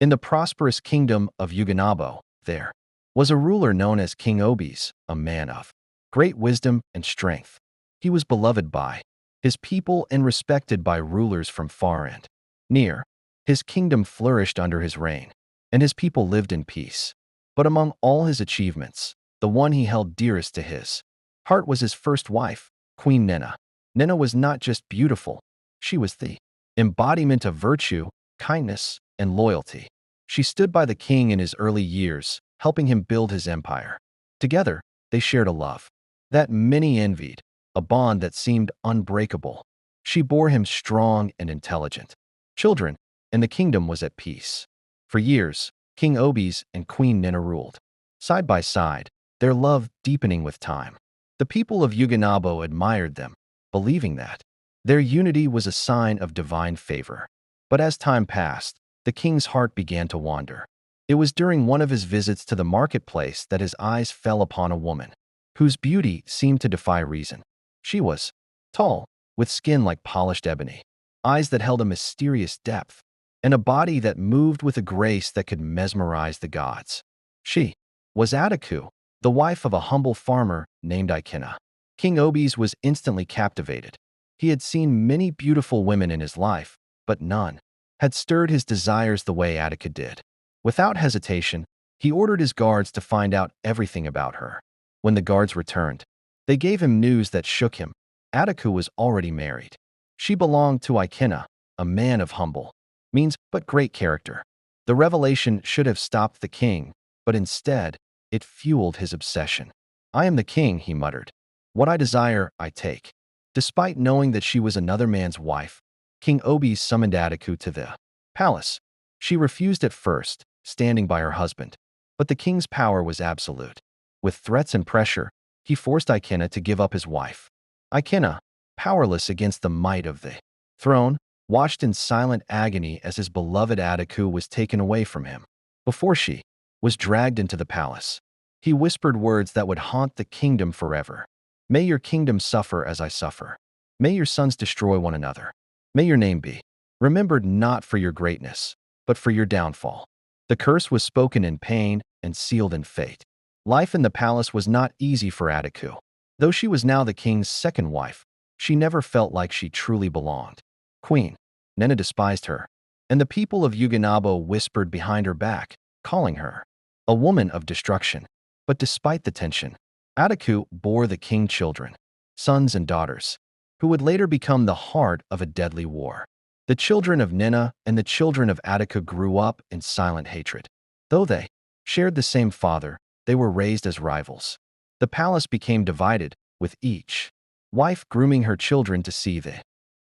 In the prosperous kingdom of Yugonabo, there was a ruler known as King Obis, a man of great wisdom and strength. He was beloved by his people and respected by rulers from far and near. His kingdom flourished under his reign, and his people lived in peace. But among all his achievements, the one he held dearest to his heart was his first wife, Queen Nina. Nina was not just beautiful, she was the embodiment of virtue, kindness, and loyalty. She stood by the king in his early years, helping him build his empire. Together, they shared a love that many envied, a bond that seemed unbreakable. She bore him strong and intelligent children, and the kingdom was at peace. For years, King Obis and Queen Nina ruled side by side, their love deepening with time. The people of Yugonabo admired them, believing that their unity was a sign of divine favor. But as time passed, the king's heart began to wander. It was during one of his visits to the marketplace that his eyes fell upon a woman whose beauty seemed to defy reason. She was tall, with skin like polished ebony, eyes that held a mysterious depth, and a body that moved with a grace that could mesmerize the gods. She was Ataku, the wife of a humble farmer named Ikena. King Obis was instantly captivated. He had seen many beautiful women in his life, but none had stirred his desires the way Attica did. Without hesitation, he ordered his guards to find out everything about her. When the guards returned, they gave him news that shook him. Attica was already married. She belonged to Ikena, a man of humble means but great character. The revelation should have stopped the king, but instead, it fueled his obsession. "I am the king," he muttered. "What I desire, I take." Despite knowing that she was another man's wife, King Obis summoned Attica to the palace. She refused at first, standing by her husband. But the king's power was absolute. With threats and pressure, he forced Ikena to give up his wife. Ikena, powerless against the might of the throne, watched in silent agony as his beloved Attica was taken away from him. Before she was dragged into the palace, he whispered words that would haunt the kingdom forever. "May your kingdom suffer as I suffer. May your sons destroy one another. May your name be remembered not for your greatness, but for your downfall." The curse was spoken in pain and sealed in fate. Life in the palace was not easy for Attica. Though she was now the king's second wife, she never felt like she truly belonged. Queen Nina despised her, and the people of Yugonabo whispered behind her back, calling her a woman of destruction. But despite the tension, Attica bore the king children, sons and daughters, who would later become the heart of a deadly war. The children of Nina and the children of Attica grew up in silent hatred. Though they shared the same father, they were raised as rivals. The palace became divided, with each wife grooming her children to see they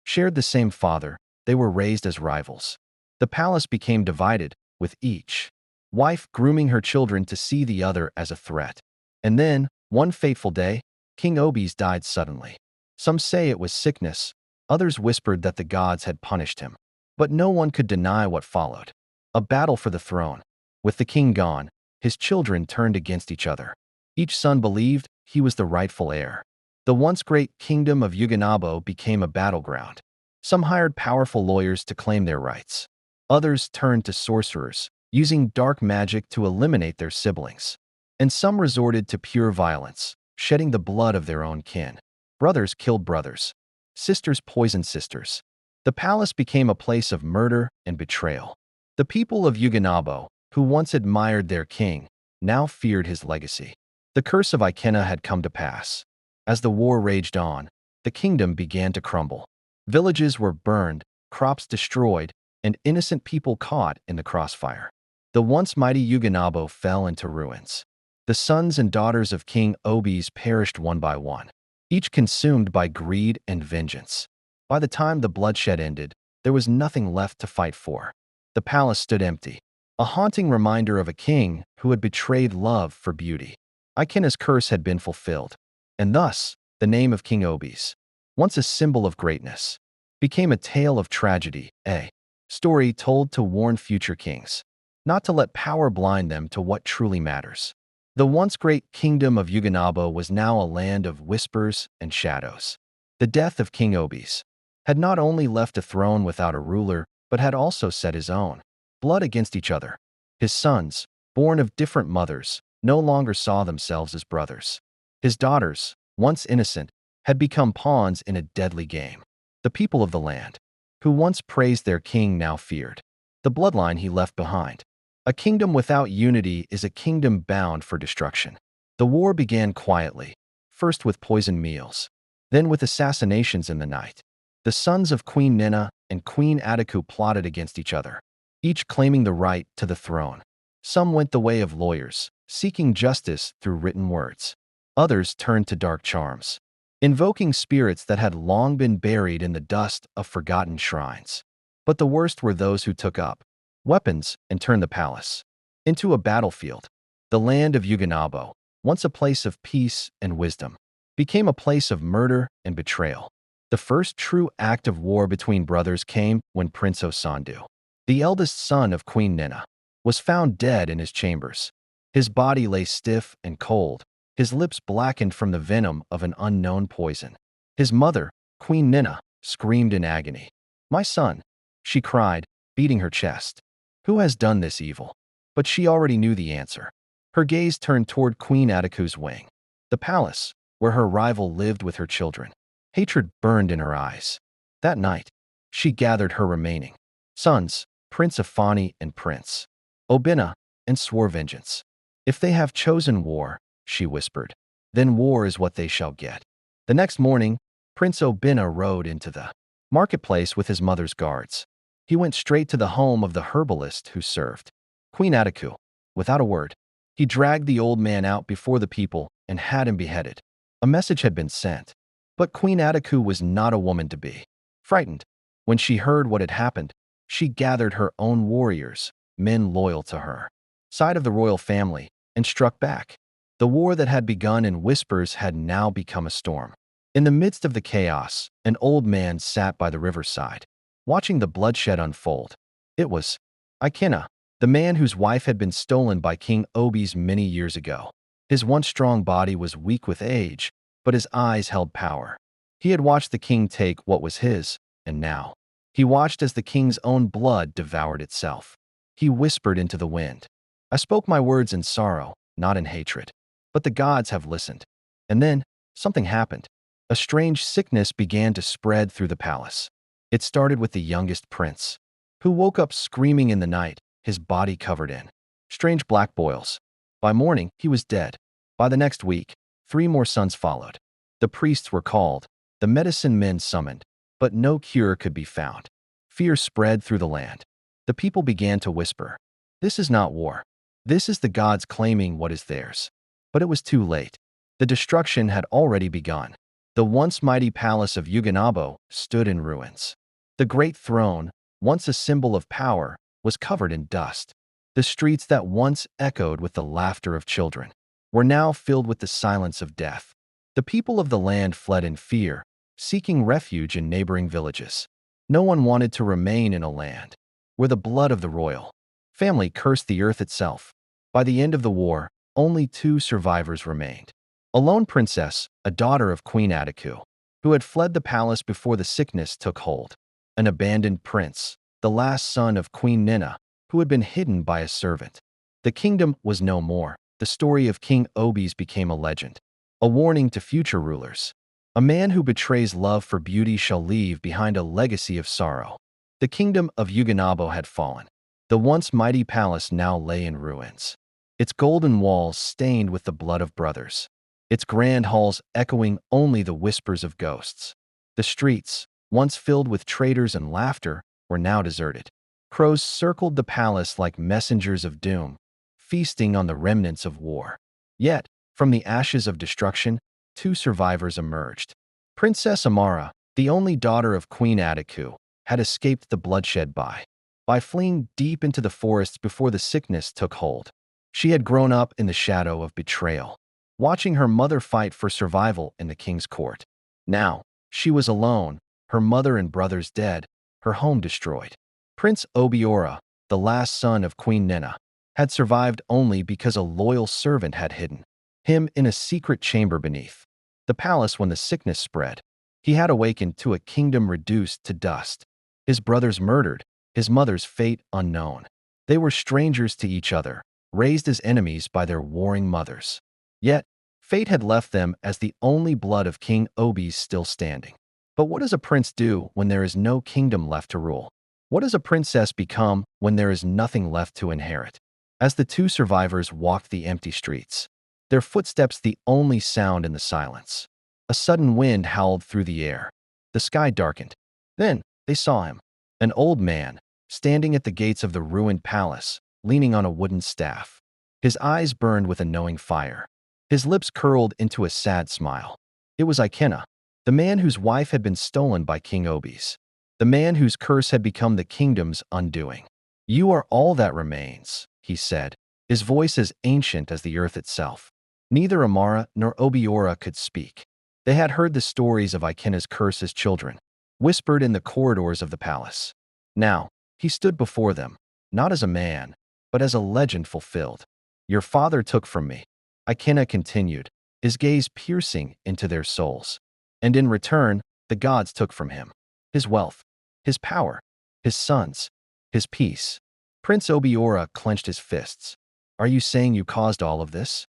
shared the same father. They were raised as rivals. The palace became divided, with each wife grooming her children to see the other as a threat. And then, one fateful day, King Obis died suddenly. Some say it was sickness, others whispered that the gods had punished him. But no one could deny what followed. A battle for the throne. With the king gone, his children turned against each other. Each son believed he was the rightful heir. The once great kingdom of Yugonabo became a battleground. Some hired powerful lawyers to claim their rights. Others turned to sorcerers, using dark magic to eliminate their siblings. And some resorted to pure violence, shedding the blood of their own kin. Brothers killed brothers. Sisters poisoned sisters. The palace became a place of murder and betrayal. The people of Yugonabo, who once admired their king, now feared his legacy. The curse of Ikena had come to pass. As the war raged on, the kingdom began to crumble. Villages were burned, crops destroyed, and innocent people caught in the crossfire. The once mighty Yugonabo fell into ruins. The sons and daughters of King Obis perished one by one, each consumed by greed and vengeance. By the time the bloodshed ended, there was nothing left to fight for. The palace stood empty, a haunting reminder of a king who had betrayed love for beauty. Ikena's curse had been fulfilled, and thus, the name of King Obis, once a symbol of greatness, became a tale of tragedy, a story told to warn future kings, not to let power blind them to what truly matters. The once great kingdom of Yugonabo was now a land of whispers and shadows. The death of King Obis had not only left a throne without a ruler, but had also set his own. blood against each other. His sons, born of different mothers, no longer saw themselves as brothers. His daughters, once innocent, had become pawns in a deadly game. The people of the land, who once praised their king, now feared the bloodline he left behind. A kingdom without unity is a kingdom bound for destruction. The war began quietly, first with poisoned meals, then with assassinations in the night. The sons of Queen Ninna and Queen Ataku plotted against each other, each claiming the right to the throne. Some went the way of lawyers, seeking justice through written words. Others turned to dark charms, invoking spirits that had long been buried in the dust of forgotten shrines. But the worst were those who took up weapons and turned the palace into a battlefield. The land of Yuganabo, once a place of peace and wisdom, became a place of murder and betrayal. The first true act of war between brothers came when Prince Osandu, the eldest son of Queen Ninna, was found dead in his chambers. His body lay stiff and cold, his lips blackened from the venom of an unknown poison. His mother, Queen Ninna, screamed in agony. "My son," she cried, beating her chest. "Who has done this evil?" But she already knew the answer. Her gaze turned toward Queen Ataku's wing, the palace where her rival lived with her children. Hatred burned in her eyes. That night, she gathered her remaining sons, Prince Afani and Prince Obina, and swore vengeance. "If they have chosen war," she whispered, "then war is what they shall get." The next morning, Prince Obina rode into the marketplace with his mother's guards. He went straight to the home of the herbalist who served Queen Ataku. Without a word, he dragged the old man out before the people and had him beheaded. A message had been sent, but Queen Ataku was not a woman to be frightened. When she heard what had happened, she gathered her own warriors, men loyal to her side of the royal family, and struck back. The war that had begun in whispers had now become a storm. In the midst of the chaos, an old man sat by the riverside, watching the bloodshed unfold. It was Ikena, the man whose wife had been stolen by King Obi's many years ago. His once strong body was weak with age, but his eyes held power. He had watched the king take what was his, and now he watched as the king's own blood devoured itself. He whispered into the wind, "I spoke my words in sorrow, not in hatred. But the gods have listened." And then something happened. A strange sickness began to spread through the palace. It started with the youngest prince, who woke up screaming in the night, his body covered in strange black boils. By morning, he was dead. By the next week, 3 more sons followed. The priests were called, the medicine men summoned, but no cure could be found. Fear spread through the land. The people began to whisper, "This is not war. This is the gods claiming what is theirs." But it was too late. The destruction had already begun. The once mighty palace of Yuganabo stood in ruins. The great throne, once a symbol of power, was covered in dust. The streets that once echoed with the laughter of children were now filled with the silence of death. The people of the land fled in fear, seeking refuge in neighboring villages. No one wanted to remain in a land where the blood of the royal family cursed the earth itself. By the end of the war, only 2 survivors remained. A lone princess, a daughter of Queen Ataku, who had fled the palace before the sickness took hold. An abandoned prince, the last son of Queen Ninna, who had been hidden by a servant. The kingdom was no more. The story of King Obi's became a legend, a warning to future rulers. A man who betrays love for beauty shall leave behind a legacy of sorrow. The kingdom of Yuganabo had fallen. The once mighty palace now lay in ruins, its golden walls stained with the blood of brothers, its grand halls echoing only the whispers of ghosts. The streets, once filled with traitors and laughter, were now deserted. Crows circled the palace like messengers of doom, feasting on the remnants of war. Yet, from the ashes of destruction, 2 survivors emerged. Princess Amara, the only daughter of Queen Ataku, had escaped the bloodshed by fleeing deep into the forests before the sickness took hold. She had grown up in the shadow of betrayal, watching her mother fight for survival in the king's court. Now, she was alone, her mother and brothers dead, her home destroyed. Prince Obiora, the last son of Queen Ninna, had survived only because a loyal servant had hidden him in a secret chamber beneath the palace when the sickness spread. He had awakened to a kingdom reduced to dust, his brothers murdered, his mother's fate unknown. They were strangers to each other, raised as enemies by their warring mothers. Yet, fate had left them as the only blood of King Obi's still standing. But what does a prince do when there is no kingdom left to rule? What does a princess become when there is nothing left to inherit? As the two survivors walked the empty streets, their footsteps the only sound in the silence, a sudden wind howled through the air. The sky darkened. Then they saw him, an old man, standing at the gates of the ruined palace, leaning on a wooden staff. His eyes burned with a knowing fire. His lips curled into a sad smile. It was Ikena, the man whose wife had been stolen by King Obis, the man whose curse had become the kingdom's undoing. "You are all that remains," he said, his voice as ancient as the earth itself. Neither Amara nor Obiora could speak. They had heard the stories of Ikena's curse as children, whispered in the corridors of the palace. Now, he stood before them, not as a man, but as a legend fulfilled. "Your father took from me," Ikena continued, his gaze piercing into their souls. "And in return, the gods took from him his wealth, his power, his sons, his peace." Prince Obiora clenched his fists. "Are you saying you caused all of this?"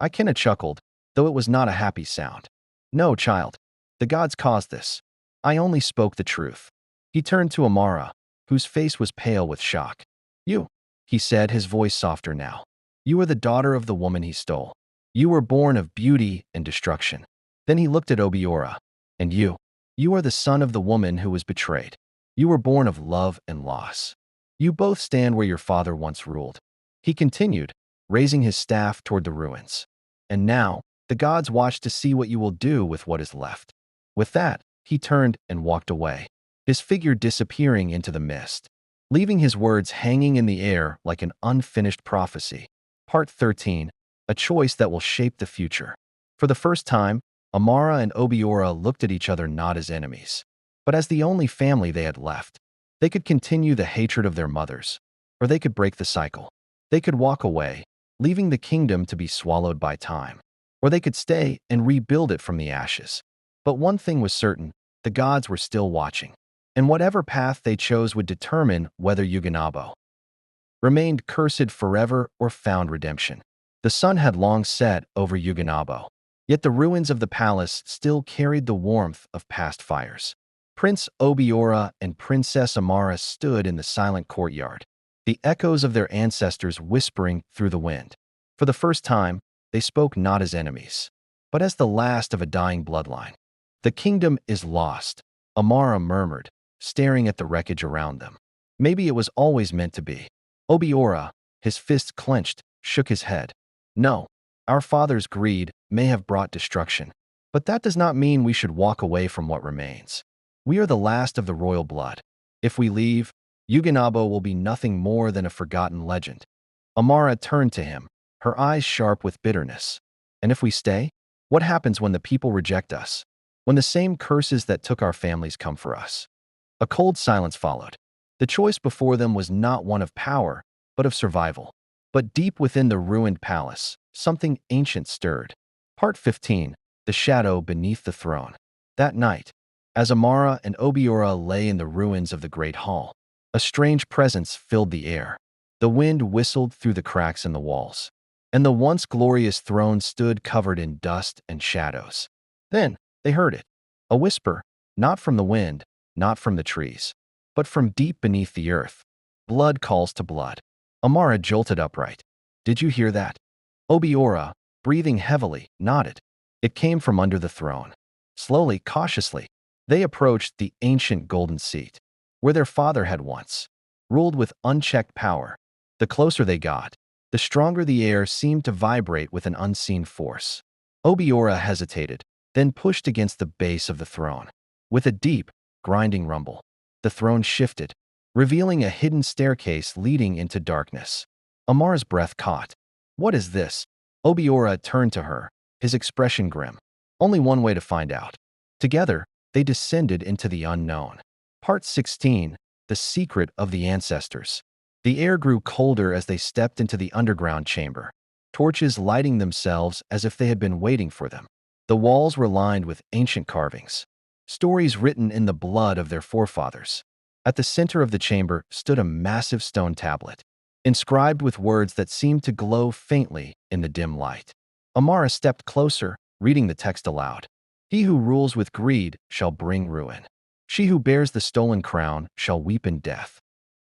Ikena chuckled, though it was not a happy sound. "No, child. The gods caused this. I only spoke the truth." He turned to Amara, whose face was pale with shock. "You," he said, his voice softer now. "You are the daughter of the woman he stole. You were born of beauty and destruction." Then he looked at Obiora. "And you are the son of the woman who was betrayed. You were born of love and loss. You both stand where your father once ruled." He continued, raising his staff toward the ruins. "And now, the gods watch to see what you will do with what is left." With that, he turned and walked away, his figure disappearing into the mist, leaving his words hanging in the air like an unfinished prophecy. Part 13. A choice that will shape the future. For the first time, Amara and Obiora looked at each other not as enemies, but as the only family they had left. They could continue the hatred of their mothers, or they could break the cycle. They could walk away, leaving the kingdom to be swallowed by time, or they could stay and rebuild it from the ashes. But one thing was certain, the gods were still watching, and whatever path they chose would determine whether Yuginabo remained cursed forever or found redemption. The sun had long set over Yuginabo, yet the ruins of the palace still carried the warmth of past fires. Prince Obiora and Princess Amara stood in the silent courtyard, the echoes of their ancestors whispering through the wind. For the first time, they spoke not as enemies, but as the last of a dying bloodline. "The kingdom is lost," Amara murmured, staring at the wreckage around them. "Maybe it was always meant to be." Obiora, his fists clenched, shook his head. "No, our father's greed may have brought destruction, but that does not mean we should walk away from what remains. We are the last of the royal blood. If we leave, Yuginabo will be nothing more than a forgotten legend." Amara turned to him, her eyes sharp with bitterness. "And if we stay? What happens when the people reject us? When the same curses that took our families come for us?" A cold silence followed. The choice before them was not one of power, but of survival. But deep within the ruined palace, something ancient stirred. Part 15. The Shadow Beneath the Throne. That night, as Amara and Obiora lay in the ruins of the Great Hall, a strange presence filled the air. The wind whistled through the cracks in the walls, and the once glorious throne stood covered in dust and shadows. Then they heard it, a whisper, not from the wind, not from the trees, but from deep beneath the earth. Blood calls to blood. Amara jolted upright. "Did you hear that?" Obiora, breathing heavily, nodded. It came from under the throne. Slowly, cautiously, they approached the ancient golden seat, where their father had once ruled with unchecked power. The closer they got, the stronger the air seemed to vibrate with an unseen force. Obiora hesitated, then pushed against the base of the throne. With a deep, grinding rumble, the throne shifted, revealing a hidden staircase leading into darkness. Amara's breath caught. "What is this?" Obiora turned to her, his expression grim. Only one way to find out. Together, they descended into the unknown. Part 16. The Secret of the Ancestors. The air grew colder as they stepped into the underground chamber, torches lighting themselves as if they had been waiting for them. The walls were lined with ancient carvings, stories written in the blood of their forefathers. At the center of the chamber stood a massive stone tablet. inscribed with words that seemed to glow faintly in the dim light. Amara stepped closer, reading the text aloud. He who rules with greed shall bring ruin. She who bears the stolen crown shall weep in death.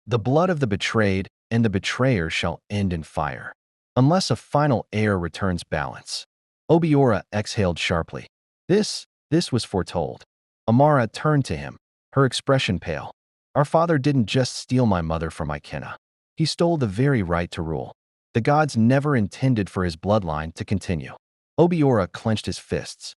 The blood of the betrayed and the betrayer shall end in fire, unless a final heir returns balance. Obiora exhaled sharply. This was foretold. Amara turned to him, her expression pale. Our father didn't just steal my mother from Ikena. He stole the very right to rule. The gods never intended for his bloodline to continue. Obiora clenched his fists,